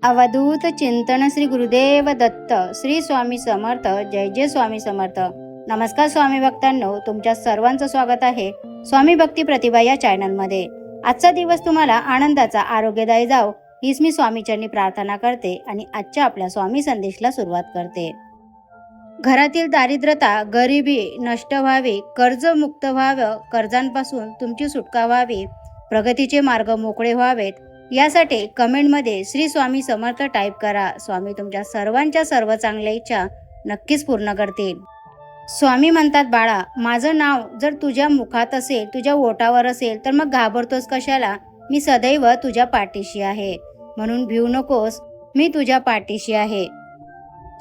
अवधूत चिंतन श्री गुरुदेव दत्त श्री स्वामी समर्थ. जय जय स्वामी समर्थ. नमस्कार स्वामी भक्तांनो, तुमच्या सर्वांचं स्वागत आहे स्वामी भक्ती प्रतिभा या चॅनलमध्ये. आजचा दिवस तुम्हाला आनंदाचा, आरोग्यदायी जाओ हीच मी स्वामीचरणी प्रार्थना करते आणि आजच्या आपल्या स्वामी संदेशला सुरुवात करते. घरातील दारिद्र्यता, गरिबी नष्ट व्हावी, कर्जमुक्त व्हावं, कर्जांपासून तुमची सुटका व्हावी, प्रगतीचे मार्ग मोकळे व्हावेत यासाठी कमेंटमध्ये श्री स्वामी समर्थ टाईप करा. स्वामी तुमच्या सर्वांच्या सर्व चांगल्या इच्छा नक्कीच पूर्ण करतील. स्वामी म्हणतात, बाळा, माझं नाव जर तुझ्या मुखात असेल, तुझ्या ओठावर असेल, तर मग घाबरतोस कशाला? मी सदैव तुझ्या पाठीशी आहे, म्हणून भिवू नकोस, मी तुझ्या पाठीशी आहे.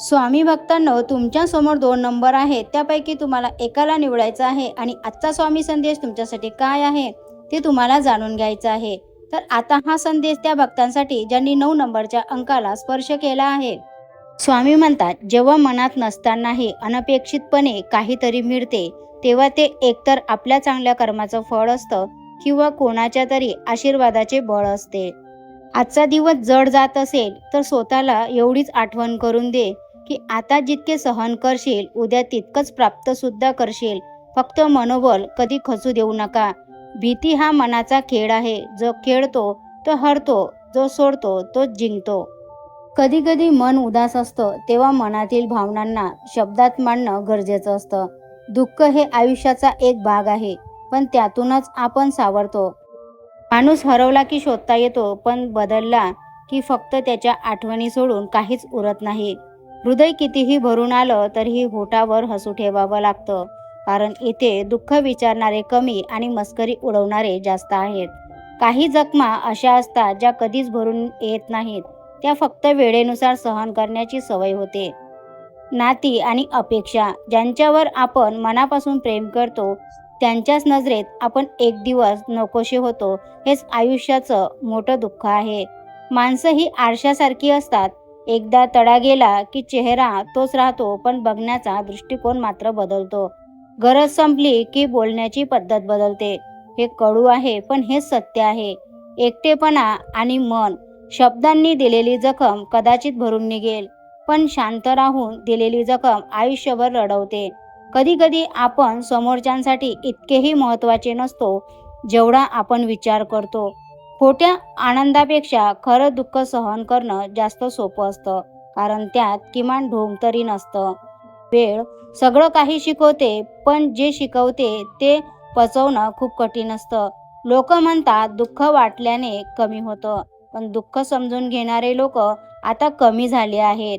स्वामी भक्तांनो, तुमच्या समोर 2 नंबर आहेत, त्यापैकी तुम्हाला एकाला निवडायचं आहे आणि आजचा स्वामी संदेश तुमच्यासाठी काय आहे ते तुम्हाला जाणून घ्यायचं आहे. तर आता हा संदेश त्या भक्तांसाठी ज्यांनी 9 नंबरच्या अंकाला स्पर्श केला आहे. स्वामी म्हणतात, जेव्हा मनात नसतानाही अनपेक्षितपणे काहीतरी मिळते, तेव्हा ते एकतर आपल्या चांगल्या कर्माचं फळ असतं किंवा कोणाच्या तरी आशीर्वादाचे बळ असते. आजचा दिवस जड जात असेल तर स्वतःला एवढीच आठवण करून दे की आता जितके सहन करशील, उद्या तितकंच प्राप्त सुद्धा करशील. फक्त मनोबल कधी खचू देऊ नका. भीती हा मनाचा खेळ आहे. जो खेळतो तो हरतो, जो सोडतो तो जिंकतो. कधी कधी मन उदास असतं, तेव्हा मनातील भावनांना शब्दात मांडणं गरजेचं असतं. दुःख हे आयुष्याचा एक भाग आहे, पण त्यातूनच आपण सावरतो. माणूस हरवला की शोधता येतो, पण बदलला की फक्त त्याच्या आठवणी सोडून काहीच उरत नाही. हृदय कितीही भरून आलं तरीही होठावर हसू ठेवावं लागतं, कारण इथे दुःख विचारणारे कमी आणि मस्करी उडवणारे जास्त आहेत. काही जखमा अशा असतात ज्या कधीच भरून येत नाहीत, त्या फक्त वेळेनुसार सहन करण्याची सवय होते. नाती आणि अपेक्षा, ज्यांच्यावर आपण मनापासून प्रेम करतो त्यांच्याच नजरेत आपण एक दिवस नकोशे होतो, हेच आयुष्याचं मोठं दुःख आहे. माणसं ही आरशासारखी असतात. एकदा तडा गेला की चेहरा तोच राहतो, पण बघण्याचा दृष्टिकोन मात्र बदलतो. गरज संपली की बोलण्याची पद्धत बदलते. हे कडू आहे, पण हेच सत्य आहे. एकटेपणा आणि मन, शब्दांनी दिलेली जखम कदाचित भरून निघेल, पण शांत राहून दिलेली जखम आयुष्यभर रडवते. कधी कधी आपण समोरच्यांसाठी इतकेही महत्त्वाचे नसतो जेवढा आपण विचार करतो. खोट्या आनंदापेक्षा खरं दुःख सहन करणं जास्त सोपं असतं, कारण त्यात किमान ढोंग तरी नसतं. वेळ सगळं काही शिकवते, पण जे शिकवते ते पचवणं खूप कठीण असतं. लोक म्हणतात दुःख वाटल्याने कमी होतं, पण दुःख समजून घेणारे लोक आता कमी झाले आहेत.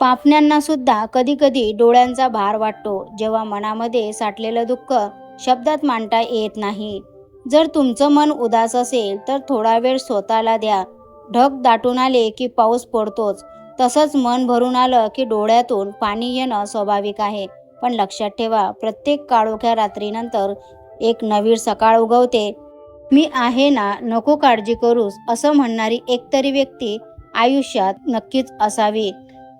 पापण्यांना सुद्धा कधी कधी डोळ्यांचा भार वाटतो, जेव्हा मनामध्ये साठलेलं दुःख शब्दात मांडता येत नाही. जर तुमचं मन उदास असेल तर थोडा वेळ स्वतःला द्या. ढग दाटून आले की पाऊस पडतोच, तसंच मन भरून आलं की डोळ्यातून पाणी येणं स्वाभाविक आहे. पण लक्षात ठेवा, प्रत्येक काळोख्या रात्रीनंतर एक नवीन सकाळ उगवते. मी आहे ना, नको काळजी करूस, असं म्हणणारी एकतरी व्यक्ती आयुष्यात नक्कीच असावी.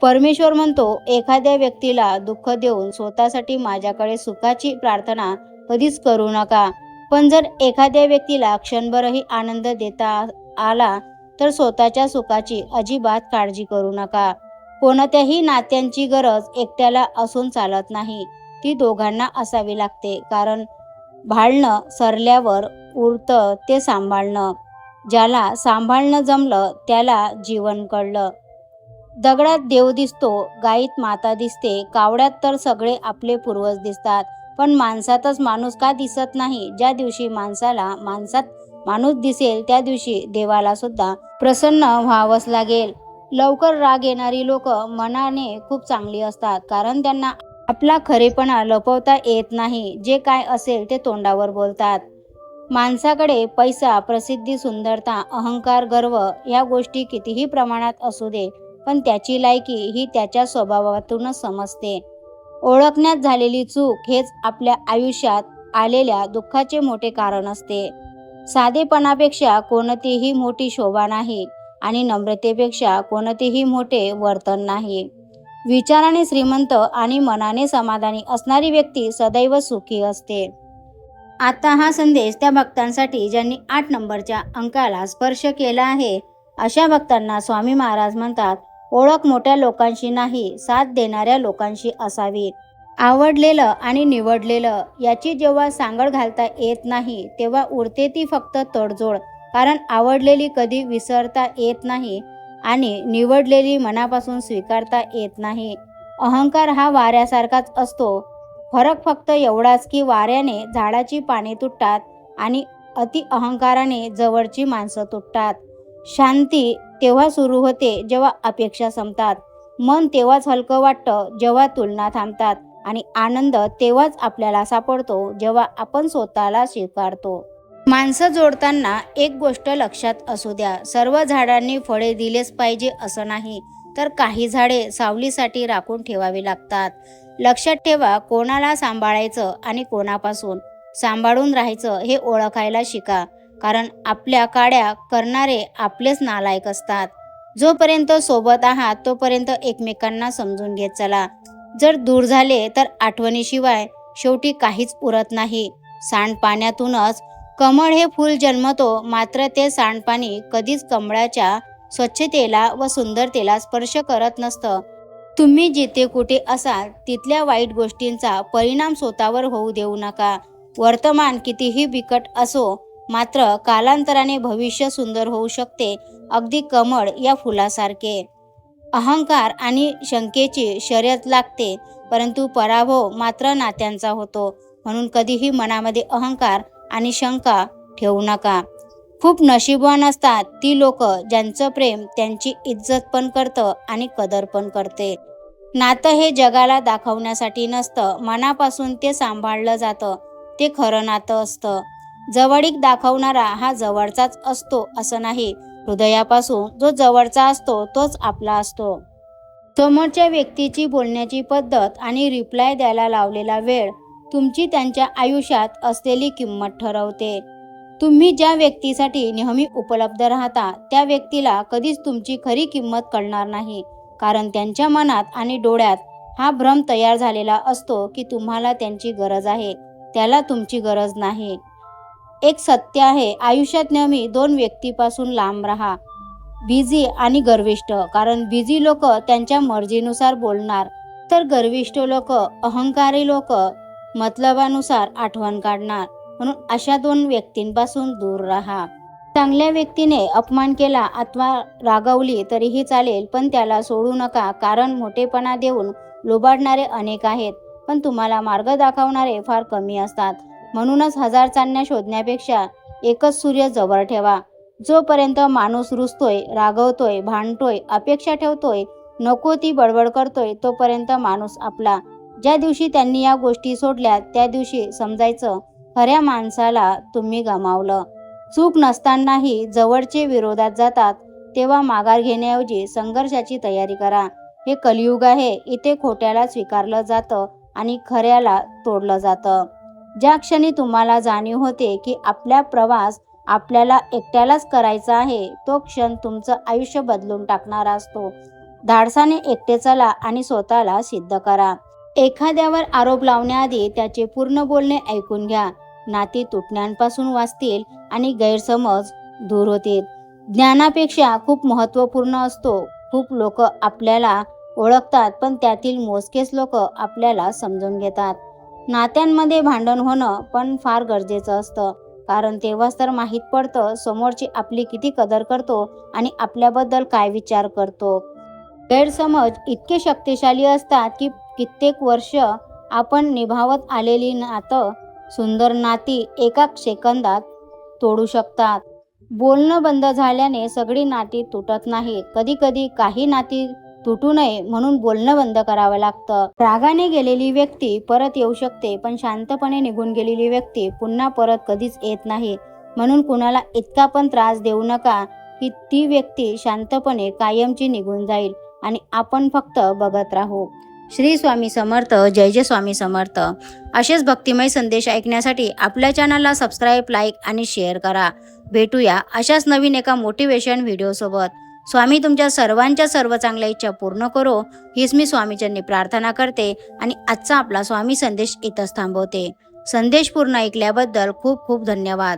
परमेश्वर म्हणतो, एखाद्या व्यक्तीला दुःख देऊन स्वतःसाठी माझ्याकडे सुखाची प्रार्थना कधीच करू नका. पण जर एखाद्या व्यक्तीला क्षणभरही आनंद देता आला तर स्वतःच्या सुखाची अजिबात काळजी करू नका. कोणत्याही नात्यांची गरज एकट्याला असून चालत नाही, ती दोघांना असावी लागते. कारण भाळणं सरल्यावर उरतं ते सांभाळणं. ज्याला सांभाळणं जमलं त्याला जीवन कळलं. दगडात देव दिसतो, गाईत माता दिसते, कावड्यात तर सगळे आपले पूर्वज दिसतात, पण माणसातच माणूस का दिसत नाही? ज्या दिवशी माणसाला माणसात माणूस दिसेल त्या दिवशी देवाला सुद्धा प्रसन्न व्हावंच लागेल. लवकर राग येणारी लोक मनाने खूप चांगली असतात, कारण त्यांना आपला खरेपणा लपवता येत नाही. जे काय असेल ते तोंडावर बोलतात. माणसाकडे पैसा, प्रसिद्धी, सुंदरता, अहंकार, गर्व या गोष्टी कितीही प्रमाणात असू दे, पण त्याची लायकी ही त्याच्या स्वभावातूनच समजते. ओळखण्यात झालेली चूक हेच आपल्या आयुष्यात आलेल्या दुःखाचे मोठे कारण असते. साधेपणापेक्षा कोणतीही मोठी शोभा नाही आणि नम्रतेपेक्षा कोणतेही मोठे वर्तन नाही. विचाराने श्रीमंत आणि मनाने समाधानी असणारी व्यक्ती सदैव सुखी असते. आता हा संदेश त्या भक्तांसाठी ज्यांनी 8 नंबरच्या अंकाला स्पर्श केला आहे. अशा भक्तांना स्वामी महाराज म्हणतात, ओळख मोठ्या लोकांशी नाही, साथ देणाऱ्या लोकांशी असावी. आवडलेलं आणि निवडलेलं याची जेव्हा सांगड घालता येत नाही, तेव्हा उरते ती फक्त तडजोड. कारण आवडलेली कधी विसरता येत नाही आणि निवडलेली मनापासून स्वीकारता येत नाही. अहंकार हा वाऱ्यासारखाच असतो. फरक फक्त एवढाच की वाऱ्याने झाडाची पाने तुटतात आणि अति अहंकाराने जवळची माणसं तुटतात. शांती तेव्हा सुरू होते जेव्हा अपेक्षा संपतात. मन तेव्हाच हलकं वाटतं जेव्हा तुलना थांबतात. आणि आनंद तेव्हाच आपल्याला सापडतो जेव्हा आपण स्वतःला स्वीकारतो. माणसं जोडताना एक गोष्ट लक्षात असू द्या, सर्व झाडांनी फळे दिलेच पाहिजे असं नाही, तर काही झाडे सावलीसाठी राखून ठेवावी लागतात. लक्षात ठेवा, कोणाला सांभाळायचं आणि कोणापासून सांभाळून राहायचं हे ओळखायला शिका. कारण आपल्या काड्या करणारे आपलेच नालायक असतात. जोपर्यंत सोबत आहात तोपर्यंत एकमेकांना समजून घेत चला. जर दूर झाले तर आठवणीशिवाय शेवटी काहीच उरत नाही. सांडपाण्यातूनच कमळ हे फूल जन्मतो, मात्र ते सांडपाणी कधीच कमळाच्या स्वच्छतेला व सुंदरतेला स्पर्श करत नसतं. तुम्ही जिथे कुठे असाल तिथल्या वाईट गोष्टींचा परिणाम स्वतःवर होऊ देऊ नका. वर्तमान कितीही बिकट असो, मात्र कालांतराने भविष्य सुंदर होऊ शकते, अगदी कमळ या फुलासारखे. अहंकार आणि शंकेची शर्यत लागते, परंतु पराभव मात्र नात्यांचा होतो. म्हणून कधीही मनामध्ये अहंकार आणि शंका ठेवू नका. खूप नशीबवान असतात ती लोक ज्यांचं प्रेम त्यांची इज्जत पण करतं आणि कदर पण करते. नातं हे जगाला दाखवण्यासाठी नसतं, मनापासून ते सांभाळलं जातं ते खरं नातं असतं. जवळीक दाखवणारा हा जवळचाच असतो असं नाही, हृदयापासून जो जवळचा असतो तोच आपला असतो. समोरच्या व्यक्तीची बोलण्याची पद्धत आणि रिप्लाय द्यायला लावलेला वेळ तुमची त्यांच्या आयुष्यात असलेली किंमत ठरवते. तुम्ही ज्या व्यक्तीसाठी नेहमी उपलब्ध राहता त्या व्यक्तीला कधीच तुमची खरी किंमत कळणार नाही. कारण त्यांच्या मनात आणि डोळ्यात हा भ्रम तयार झालेला असतो की तुम्हाला त्यांची गरज आहे, त्याला तुमची गरज नाही. एक सत्य आहे, आयुष्यात नेहमी दोन व्यक्तीपासून लांब राहा, बिझी आणि गर्विष्ठ. कारण बिझी लोक त्यांच्या मर्जीनुसार बोलणार, तर गर्विष्ठ लोक, अहंकारी लोक मतलबानुसार आठवण काढणार. म्हणून अशा दोन व्यक्तींपासून दूर राहा. चांगल्या व्यक्तीने अपमान केला अथवा रागवली तरीही चालेल, पण त्याला सोडू नका. कारण मोठेपणा देऊन लुबाडणारे अनेक आहेत, पण तुम्हाला मार्ग दाखवणारे फार कमी असतात. म्हणूनच हजार चांदण्या शोधण्यापेक्षा एकच सूर्य जवळ ठेवा. जोपर्यंत माणूस रुसतोय, रागवतोय, भांडतोय, अपेक्षा ठेवतोय, नको ती बडबड करतोय, तोपर्यंत माणूस आपला. ज्या दिवशी त्यांनी या गोष्टी सोडल्या त्या दिवशी समजायचं खऱ्या माणसाला तुम्ही गमावलं. चूक नसतानाही जवळचे विरोधात जातात, तेव्हा माघार घेण्याऐवजी संघर्षाची तयारी करा. हे कलियुग आहे, इथे खोट्याला स्वीकारलं जातं आणि खऱ्याला तोडलं जातं. ज्या क्षणी तुम्हाला जाणीव होते की आपला प्रवास आपल्याला एकट्यालाच करायचा आहे, तो क्षण तुमचं आयुष्य बदलून टाकणारा असतो. धाडसाने एकटे चला आणि स्वतःला सिद्ध करा. एखाद्यावर आरोप लावण्याआधी त्याचे पूर्ण बोलणे ऐकून घ्या. नाती तुटण्यापासून वाचतील आणि गैरसमज दूर होतील. ज्ञानापेक्षा खूप महत्त्वपूर्ण असतो. खूप लोक आपल्याला ओळखतात, पण त्यातील मोजकेच लोक आपल्याला समजून घेतात. नात्यांमध्ये भांडण होणं पण फार गरजेचं असतं, कारण तेव्हाच तर माहीत पडतं समोरची आपली किती कदर करतो आणि आपल्याबद्दल काय विचार करतो. गैरसमज इतके शक्तिशाली असतात की कित्येक वर्ष आपण निभावत आलेली नातं, सुंदर नाती एका सेकंदात तोडू शकतात. बोलणं बंद झाल्याने सगळी नाती तुटत नाहीत. कधी कधी काही नाती तुटू नये म्हणून बोलणं बंद करावं लागतं. रागाने गेलेली व्यक्ती परत येऊ शकते, पण शांतपणे निघून गेलेली व्यक्ती पुन्हा परत कधीच येत नाही. म्हणून कुणाला इतका पण त्रास देऊ नका की ती व्यक्ती शांतपणे कायमची निघून जाईल आणि आपण फक्त बघत राहू. श्री स्वामी समर्थ. जय जय स्वामी समर्थ. असेच भक्तिमय संदेश ऐकण्यासाठी आपल्या चॅनलला सबस्क्राईब, लाईक आणि शेअर करा. भेटूया अशाच नवीन एका मोटिवेशन व्हिडिओसोबत. स्वामी तुमच्या सर्वांच्या सर्व चांगल्या इच्छा पूर्ण करो, हीच मी स्वामीचरणी प्रार्थना करते आणि आजचा आपला स्वामी संदेश इथंच थांबवते. संदेश पूर्ण ऐकल्याबद्दल खूप खूप धन्यवाद.